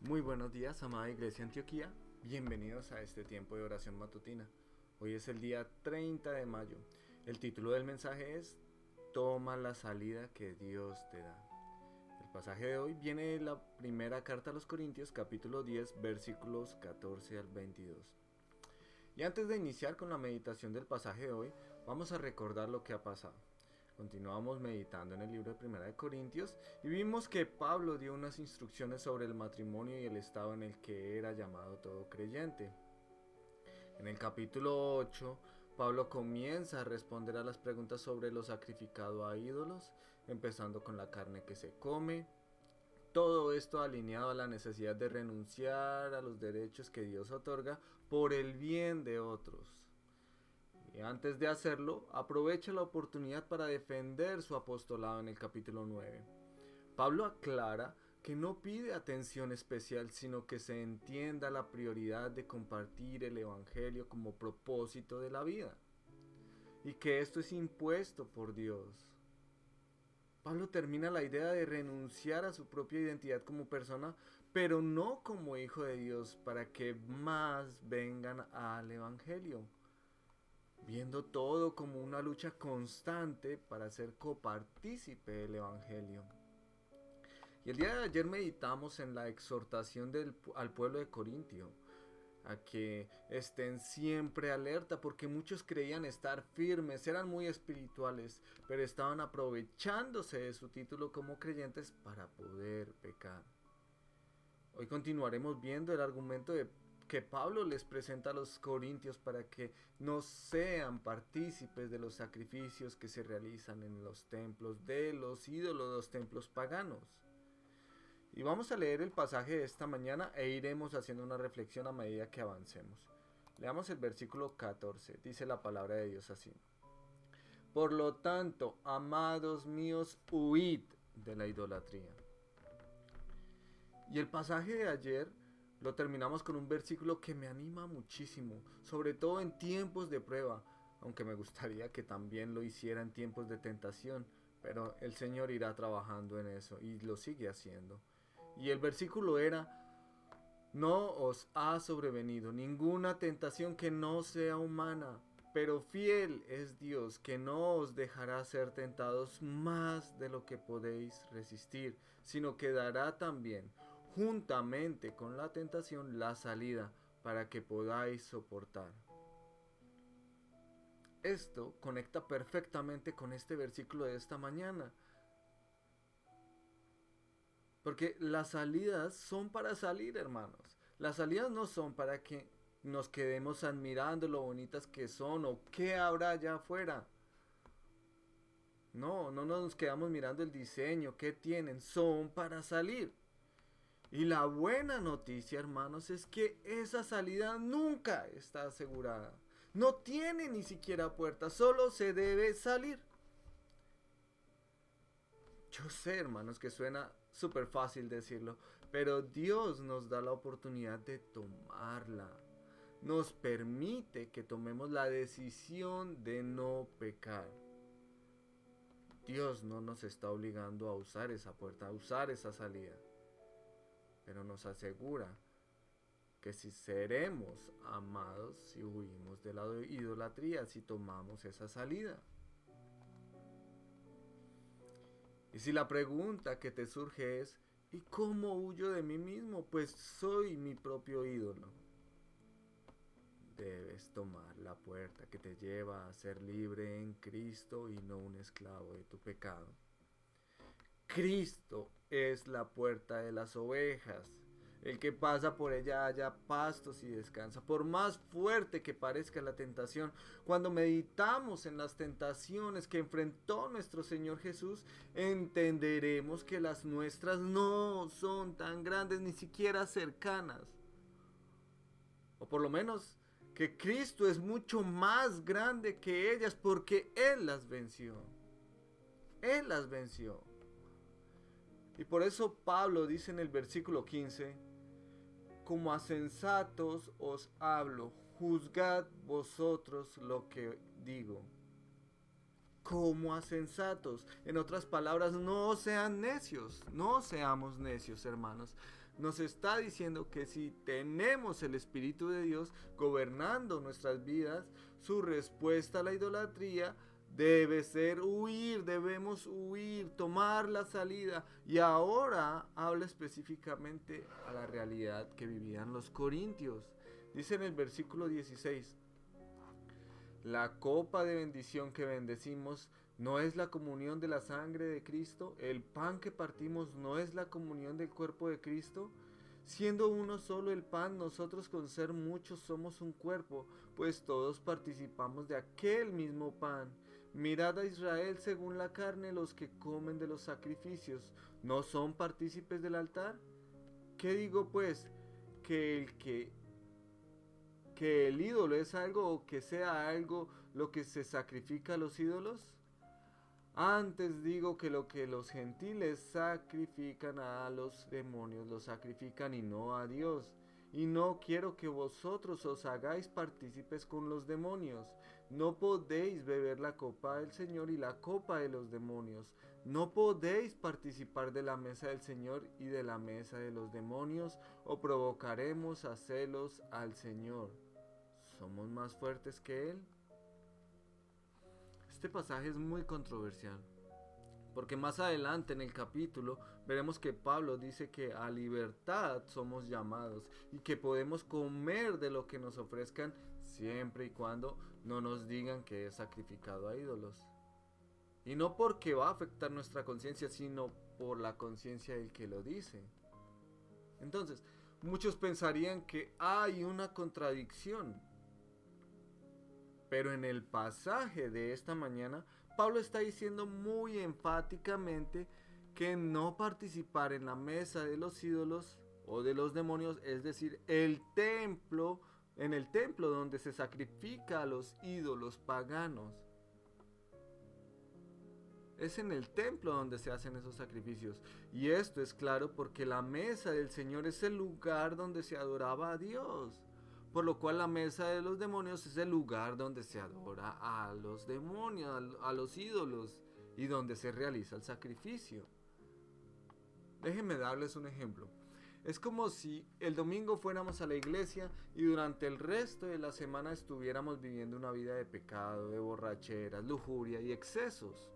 Muy buenos días, amada Iglesia Antioquía. Bienvenidos a este tiempo de oración matutina. Hoy es el día 30 de mayo. El título del mensaje es Toma la salida que Dios te da. El pasaje de hoy viene de la primera carta a los Corintios, capítulo 10, versículos 14 al 22. Y antes de iniciar con la meditación del pasaje de hoy, vamos a recordar lo que ha pasado. Continuamos meditando en el libro de Primera de Corintios y vimos que Pablo dio unas instrucciones sobre el matrimonio y el estado en el que era llamado todo creyente. En el capítulo 8, Pablo comienza a responder a las preguntas sobre lo sacrificado a ídolos, empezando con la carne que se come. Todo esto alineado a la necesidad de renunciar a los derechos que Dios otorga por el bien de otros. Y antes de hacerlo, aprovecha la oportunidad para defender su apostolado en el capítulo 9. Pablo aclara que no pide atención especial, sino que se entienda la prioridad de compartir el Evangelio como propósito de la vida, y que esto es impuesto por Dios. Pablo termina la idea de renunciar a su propia identidad como persona, pero no como hijo de Dios, para que más vengan al Evangelio, viendo todo como una lucha constante para ser copartícipe del Evangelio. Y el día de ayer meditamos en la exhortación al pueblo de Corintio, a que estén siempre alerta, porque muchos creían estar firmes, eran muy espirituales, pero estaban aprovechándose de su título como creyentes para poder pecar. Hoy continuaremos viendo el argumento que Pablo les presenta a los corintios para que no sean partícipes de los sacrificios que se realizan en los templos de los ídolos, los templos paganos. Y vamos a leer el pasaje de esta mañana e iremos haciendo una reflexión a medida que avancemos. Leamos el versículo 14. Dice la palabra de Dios así: Por lo tanto, amados míos, huid de la idolatría. Y el pasaje de ayer lo terminamos con un versículo que me anima muchísimo, sobre todo en tiempos de prueba, aunque me gustaría que también lo hiciera en tiempos de tentación, pero el Señor irá trabajando en eso y lo sigue haciendo. Y el versículo era: No os ha sobrevenido ninguna tentación que no sea humana, pero fiel es Dios, que no os dejará ser tentados más de lo que podéis resistir, sino que dará también, juntamente con la tentación, la salida para que podáis soportar. Esto conecta perfectamente con este versículo de esta mañana, porque las salidas son para salir, hermanos. Las salidas no son para que nos quedemos admirando lo bonitas que son o qué habrá allá afuera. No, no nos quedamos mirando el diseño, qué tienen, son para salir. Y la buena noticia, hermanos, es que esa salida nunca está asegurada. No tiene ni siquiera puerta, solo se debe salir. Yo sé, hermanos, que suena súper fácil decirlo, pero Dios nos da la oportunidad de tomarla. Nos permite que tomemos la decisión de no pecar. Dios no nos está obligando a usar esa puerta, a usar esa salida, pero nos asegura que si seremos amados, si huimos de la idolatría, si tomamos esa salida. Y si la pregunta que te surge es: ¿y cómo huyo de mí mismo? Pues soy mi propio ídolo. Debes tomar la puerta que te lleva a ser libre en Cristo y no un esclavo de tu pecado. Cristo es la puerta de las ovejas. El que pasa por ella halla pastos y descansa. Por más fuerte que parezca la tentación, cuando meditamos en las tentaciones que enfrentó nuestro Señor Jesús, entenderemos que las nuestras no son tan grandes, ni siquiera cercanas. O por lo menos que Cristo es mucho más grande que ellas, porque Él las venció. Él las venció. Y por eso Pablo dice en el versículo 15: Como a sensatos os hablo, juzgad vosotros lo que digo. Como a sensatos. En otras palabras, no sean necios, no seamos necios, hermanos. nos está diciendo que si tenemos el Espíritu de Dios gobernando nuestras vidas, su respuesta a la idolatría debe ser huir, debemos huir, tomar la salida. Y ahora habla específicamente a la realidad que vivían los corintios. Dice en el versículo 16, la copa de bendición que bendecimos no es la comunión de la sangre de Cristo, el pan que partimos no es la comunión del cuerpo de Cristo. Siendo uno solo el pan, nosotros con ser muchos somos un cuerpo, pues todos participamos de aquel mismo pan. Mirad a Israel según la carne, los que comen de los sacrificios, ¿no son partícipes del altar? ¿Qué digo pues? ¿Que el ídolo es algo o que sea algo lo que se sacrifica a los ídolos? Antes digo que lo que los gentiles sacrifican a los demonios, lo sacrifican y no a Dios. Y no quiero que vosotros os hagáis partícipes con los demonios. No podéis beber la copa del Señor y la copa de los demonios. No podéis participar de la mesa del Señor y de la mesa de los demonios, o provocaremos a celos al Señor. ¿Somos más fuertes que Él? Este pasaje es muy controversial, porque más adelante en el capítulo veremos que Pablo dice que a libertad somos llamados y que podemos comer de lo que nos ofrezcan siempre y cuando no nos digan que es sacrificado a ídolos. Y no porque va a afectar nuestra conciencia, sino por la conciencia del que lo dice. Entonces, muchos pensarían que hay una contradicción. Pero en el pasaje de esta mañana, Pablo está diciendo muy enfáticamente que no participar en la mesa de los ídolos o de los demonios, es decir, en el templo donde se sacrifica a los ídolos paganos. Es en el templo donde se hacen esos sacrificios. Y esto es claro porque la mesa del Señor es el lugar donde se adoraba a Dios. Por lo cual la mesa de los demonios es el lugar donde se adora a los demonios, a los ídolos, y donde se realiza el sacrificio. Déjenme darles un ejemplo. Es como si el domingo fuéramos a la iglesia y durante el resto de la semana estuviéramos viviendo una vida de pecado, de borracheras, lujuria y excesos.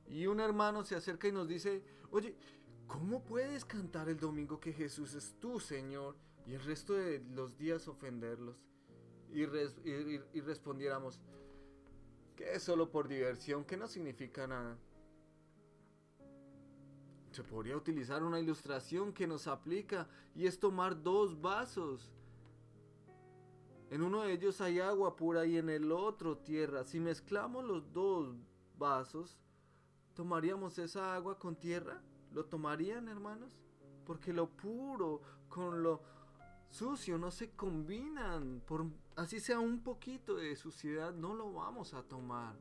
Y un hermano se acerca y nos dice, oye, ¿cómo puedes cantar el domingo que Jesús es tu Señor y el resto de los días ofenderlos? Y respondiéramos, que es solo por diversión, que no significa nada. Se podría utilizar una ilustración que nos aplica y es tomar dos vasos. En uno de ellos hay agua pura y en el otro tierra. Si mezclamos los dos vasos, ¿tomaríamos esa agua con tierra? ¿Lo tomarían, hermanos? Porque lo puro con lo sucio no se combinan. Por así sea un poquito de suciedad, no lo vamos a tomar.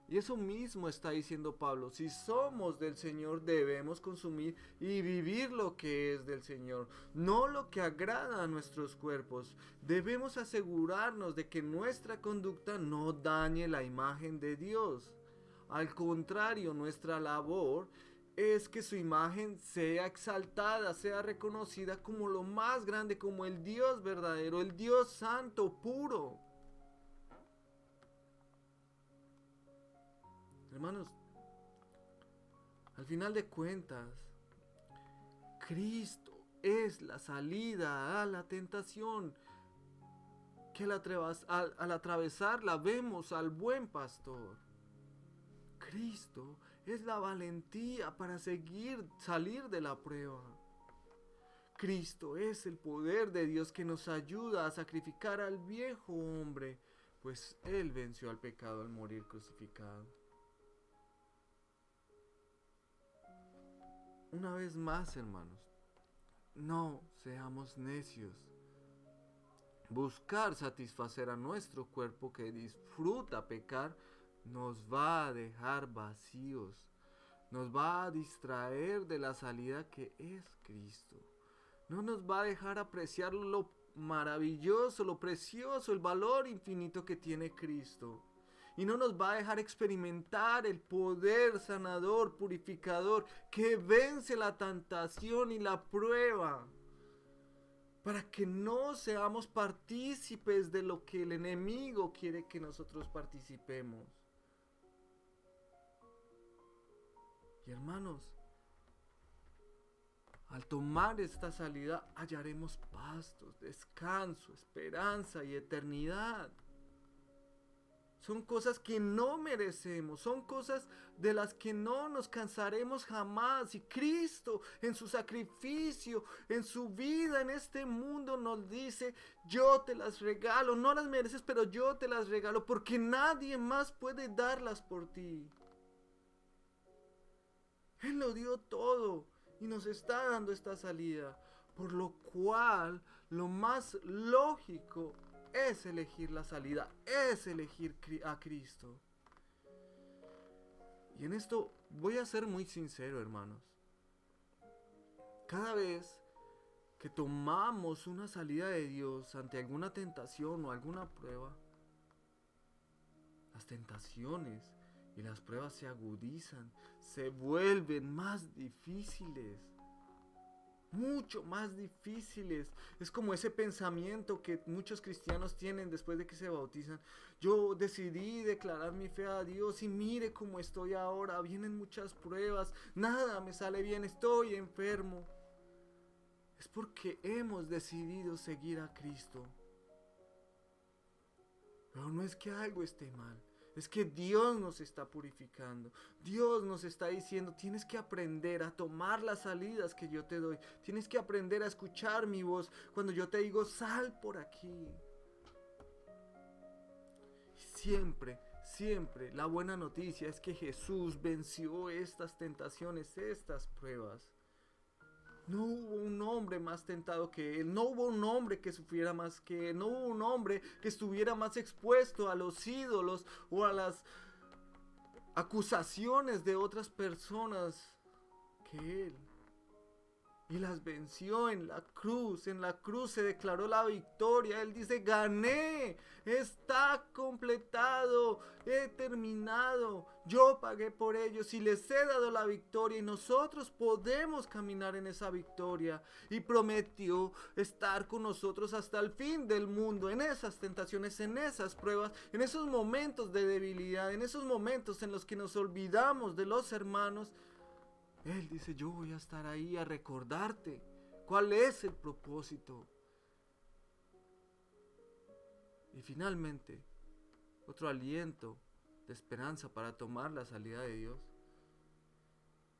Y eso mismo está diciendo Pablo. Si somos del Señor, debemos consumir y vivir lo que es del Señor, no lo que agrada a nuestros cuerpos. Debemos asegurarnos de que nuestra conducta no dañe la imagen de Dios. Al contrario, nuestra labor es que su imagen sea exaltada, sea reconocida como lo más grande, como el Dios verdadero, el Dios santo, puro. Hermanos, al final de cuentas, Cristo es la salida a la tentación, que al atravesarla vemos al buen pastor. Cristo es la valentía para salir de la prueba. Cristo es el poder de Dios que nos ayuda a sacrificar al viejo hombre, pues Él venció al pecado al morir crucificado. Una vez más, hermanos, no seamos necios. Buscar satisfacer a nuestro cuerpo que disfruta pecar nos va a dejar vacíos, nos va a distraer de la salida que es Cristo. No nos va a dejar apreciar lo maravilloso, lo precioso, el valor infinito que tiene Cristo. y no nos va a dejar experimentar el poder sanador, purificador, que vence la tentación y la prueba, para que no seamos partícipes de lo que el enemigo quiere que nosotros participemos. Y hermanos, al tomar esta salida hallaremos pastos, descanso, esperanza y eternidad. Son cosas que no merecemos, son cosas de las que no nos cansaremos jamás. Y Cristo en su sacrificio, en su vida en este mundo nos dice: yo te las regalo, no las mereces, pero yo te las regalo porque nadie más puede darlas por ti. Él lo dio todo y nos está dando esta salida, por lo cual lo más lógico es elegir la salida, es elegir a Cristo. Y en esto voy a ser muy sincero, hermanos. Cada vez que tomamos una salida de Dios ante alguna tentación o alguna prueba, las tentaciones y las pruebas se agudizan, se vuelven más difíciles. Mucho más difíciles. Es como ese pensamiento que muchos cristianos tienen después de que se bautizan: yo decidí declarar mi fe a Dios y mire cómo estoy ahora, vienen muchas pruebas, nada me sale bien, estoy enfermo. Es porque hemos decidido seguir a Cristo. Pero no es que algo esté mal, es que Dios nos está purificando. Dios nos está diciendo: tienes que aprender a tomar las salidas que yo te doy. Tienes que aprender a escuchar mi voz cuando yo te digo: sal por aquí. Siempre, siempre la buena noticia es que Jesús venció estas tentaciones, estas pruebas. No hubo un hombre más tentado que él, no hubo un hombre que sufriera más que él, no hubo un hombre que estuviera más expuesto a los ídolos o a las acusaciones de otras personas que él. Y las venció en la cruz se declaró la victoria. Él dice: gané, está completado, he terminado, yo pagué por ellos y les he dado la victoria y nosotros podemos caminar en esa victoria. Y prometió estar con nosotros hasta el fin del mundo, en esas tentaciones, en esas pruebas, en esos momentos de debilidad, en esos momentos en los que nos olvidamos de los hermanos. Él dice: yo voy a estar ahí a recordarte cuál es el propósito. Y finalmente, otro aliento de esperanza para tomar la salida de Dios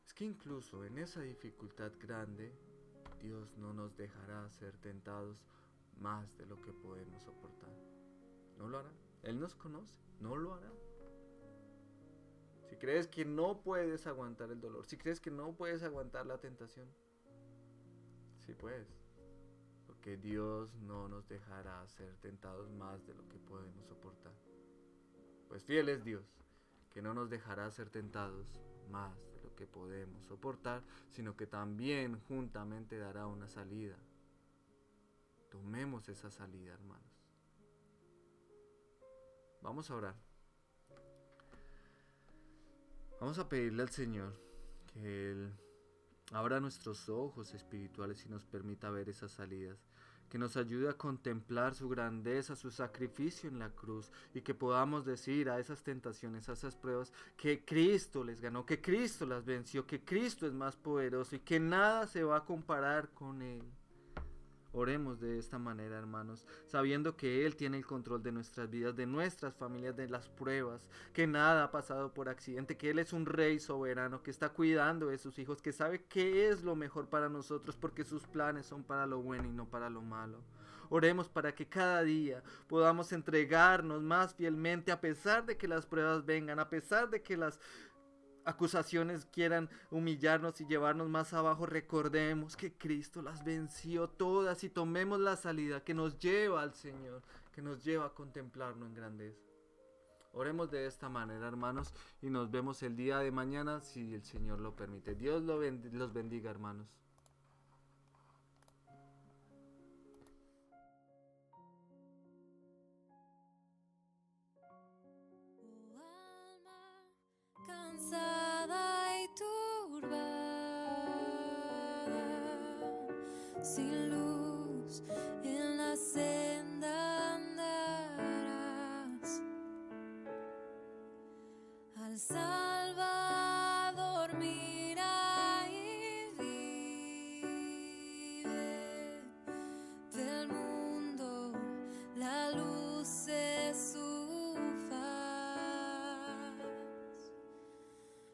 es que incluso en esa dificultad grande, Dios no nos dejará ser tentados más de lo que podemos soportar. No lo hará. Él nos conoce, no lo hará. Si crees que no puedes aguantar el dolor, si crees que no puedes aguantar la tentación, sí puedes, porque Dios no nos dejará ser tentados más de lo que podemos soportar. Pues fiel es Dios, que no nos dejará ser tentados más de lo que podemos soportar, sino que también juntamente dará una salida. Tomemos esa salida, hermanos. Vamos a orar. Vamos a pedirle al Señor que Él abra nuestros ojos espirituales y nos permita ver esas salidas, que nos ayude a contemplar su grandeza, su sacrificio en la cruz, y que podamos decir a esas tentaciones, a esas pruebas, que Cristo les ganó, que Cristo las venció, que Cristo es más poderoso y que nada se va a comparar con Él. Oremos de esta manera, hermanos, sabiendo que Él tiene el control de nuestras vidas, de nuestras familias, de las pruebas, que nada ha pasado por accidente, que Él es un Rey soberano, que está cuidando de sus hijos, que sabe qué es lo mejor para nosotros, porque sus planes son para lo bueno y no para lo malo. Oremos para que cada día podamos entregarnos más fielmente, a pesar de que las pruebas vengan, a pesar de que las acusaciones quieran humillarnos y llevarnos más abajo. Recordemos que Cristo las venció todas y tomemos la salida que nos lleva al Señor, que nos lleva a contemplarlo en grandeza. Oremos de esta manera, hermanos, y nos vemos el día de mañana si el Señor lo permite. Dios los bendiga, hermanos. cansada y turbada, sin luz en la senda andarás. Al Salvador mira y vive, del mundo la luz es su faz.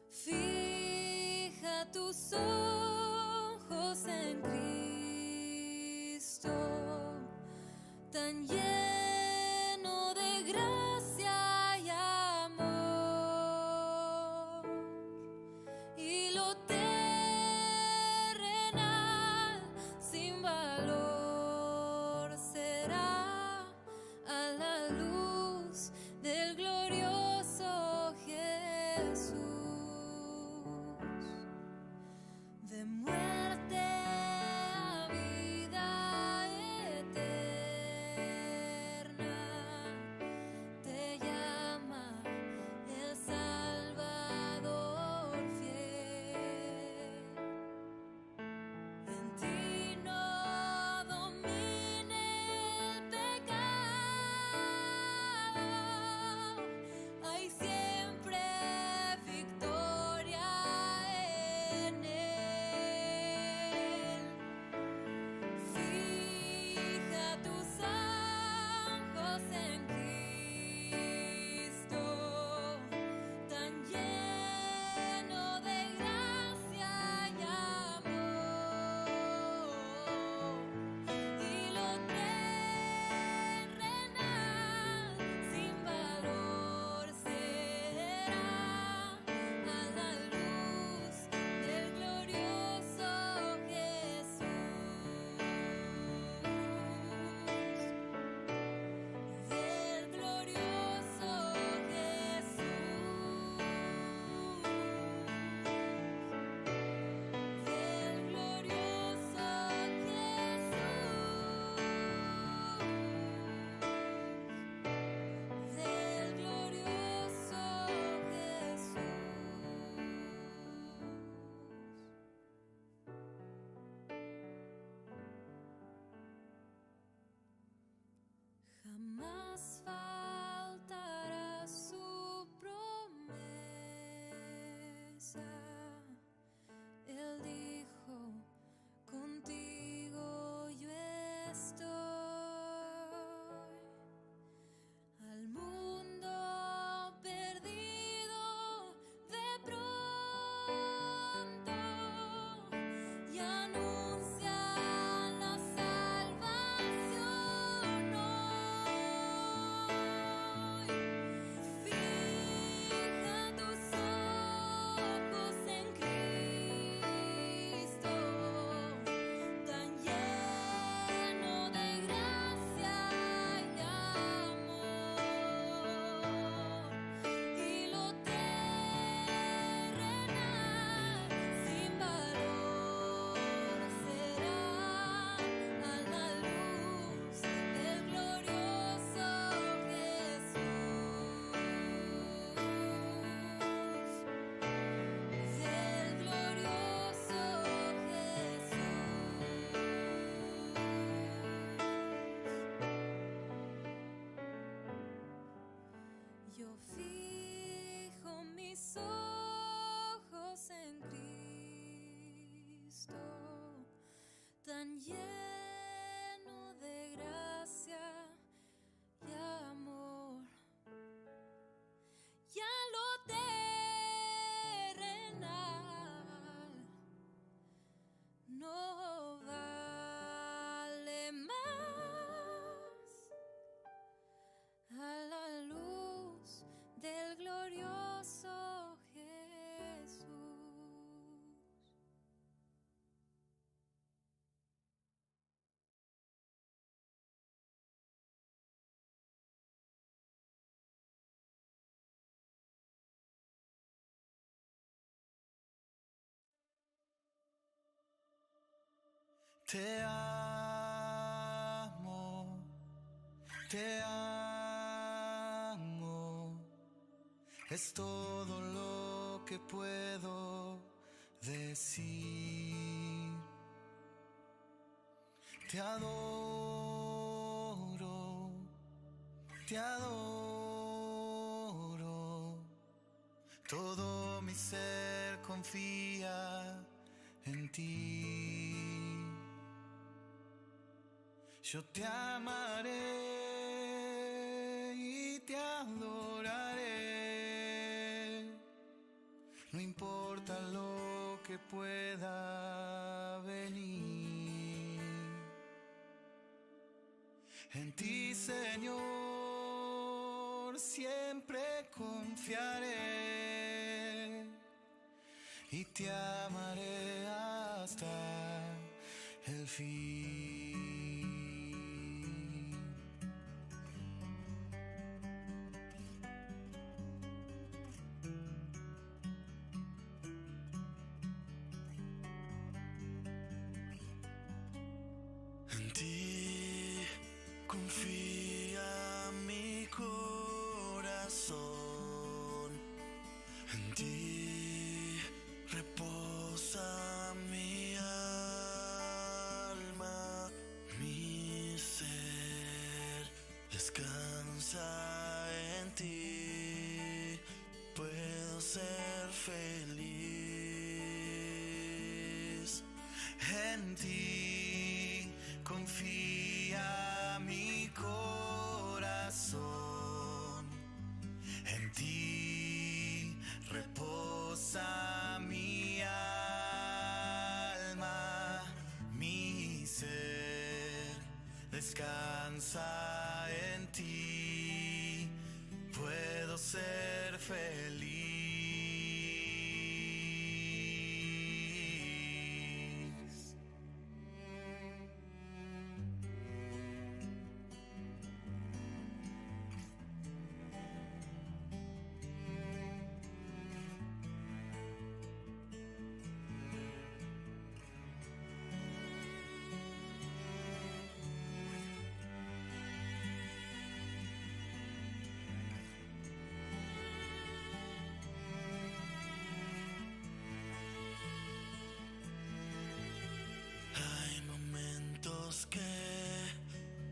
Fija tus ojos en Cristo, tan lleno de gracia y amor, y lo terrenal sin valor será a la luz del glorioso Jesús. De muerte a vida eterna te llama el Salvador fiel. En ti no domine el pecado, hay siempre victoria en él. Fija tus ojos en Cristo, tan lleno de gracia y amor, y lo terrenal sin valor será a la luz del glorioso Jesús. Del glorioso Jesús. Del glorioso Jesús. Del glorioso Jesús. Jamás faltará su promesa. Él dijo, contigo yo estoy. Al mundo perdido de pronto y anuncia la salvación hoy. Fija tus ojos en Cristo, tan lleno de gracia y amor, y lo terrenal sin valor será a la luz del glorioso Jesús. Del glorioso Jesús. Yo fijo mis ojos en Cristo, tan lleno de gracia y amor, ya lo terrenal no vale más a la luz del glorioso Jesús. Te amo, te amo, es todo lo que puedo decir. Te adoro, te adoro. Todo mi ser confía en ti. Yo te amaré y te adoraré. No importa lo que pueda venir. En ti, Señor, siempre confiaré y te amaré hasta el fin. En ti confía mi corazón, en ti reposa mi alma, mi ser descansa en ti, puedo ser feliz en ti. Confía mi corazón, en ti reposa mi alma, mi ser descansa en ti, puedo ser feliz. Hay momentos que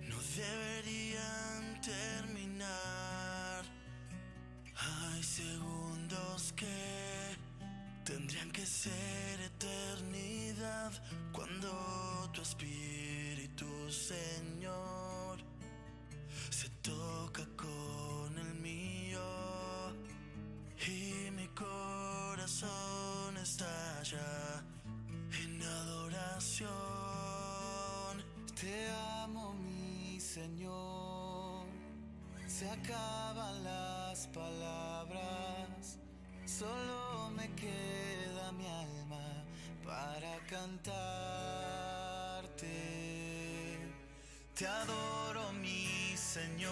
no deberían terminar. Hay segundos que tendrían que ser eternidad. Cuando tu espíritu, Señor, se toca con el mío y mi corazón estalla en adoración. Te amo, mi Señor. Se acaban las palabras, solo me queda mi alma para cantarte. Te adoro, mi Señor.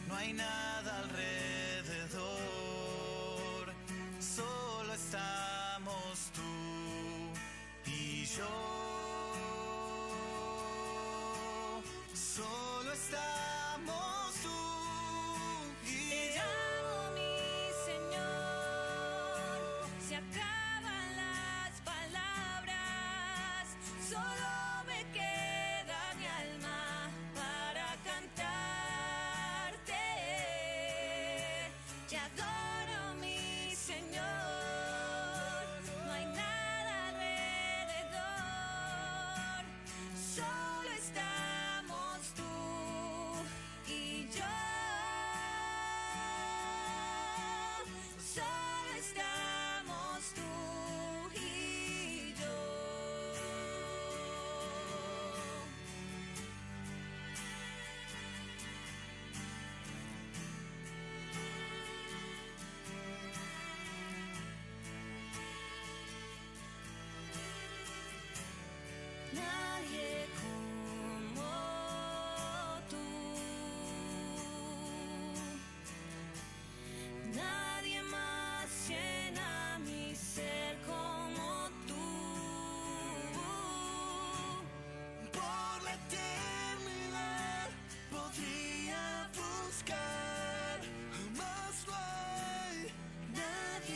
No hay nada alrededor, solo estamos tú y yo. Solo estamos tú y Te yo. amo, mi Señor. Se acaban las palabras, solo me queda mi alma para cantarte. Te adoro, mi Señor. No hay nada alrededor, solo estamos tú y yo. Solo estamos tú y yo. Nadie como tú. Nadie más llena mi ser como tú. Por la eternidad podría buscar, jamás no hay nadie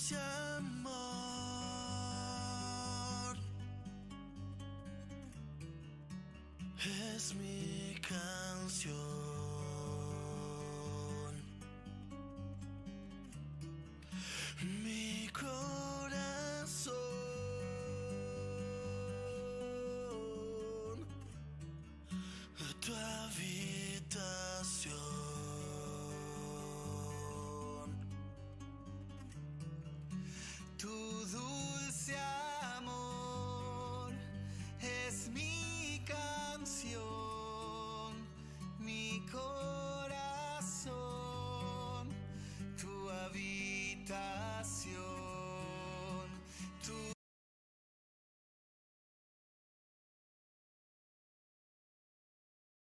luz y amor. Es mi canción.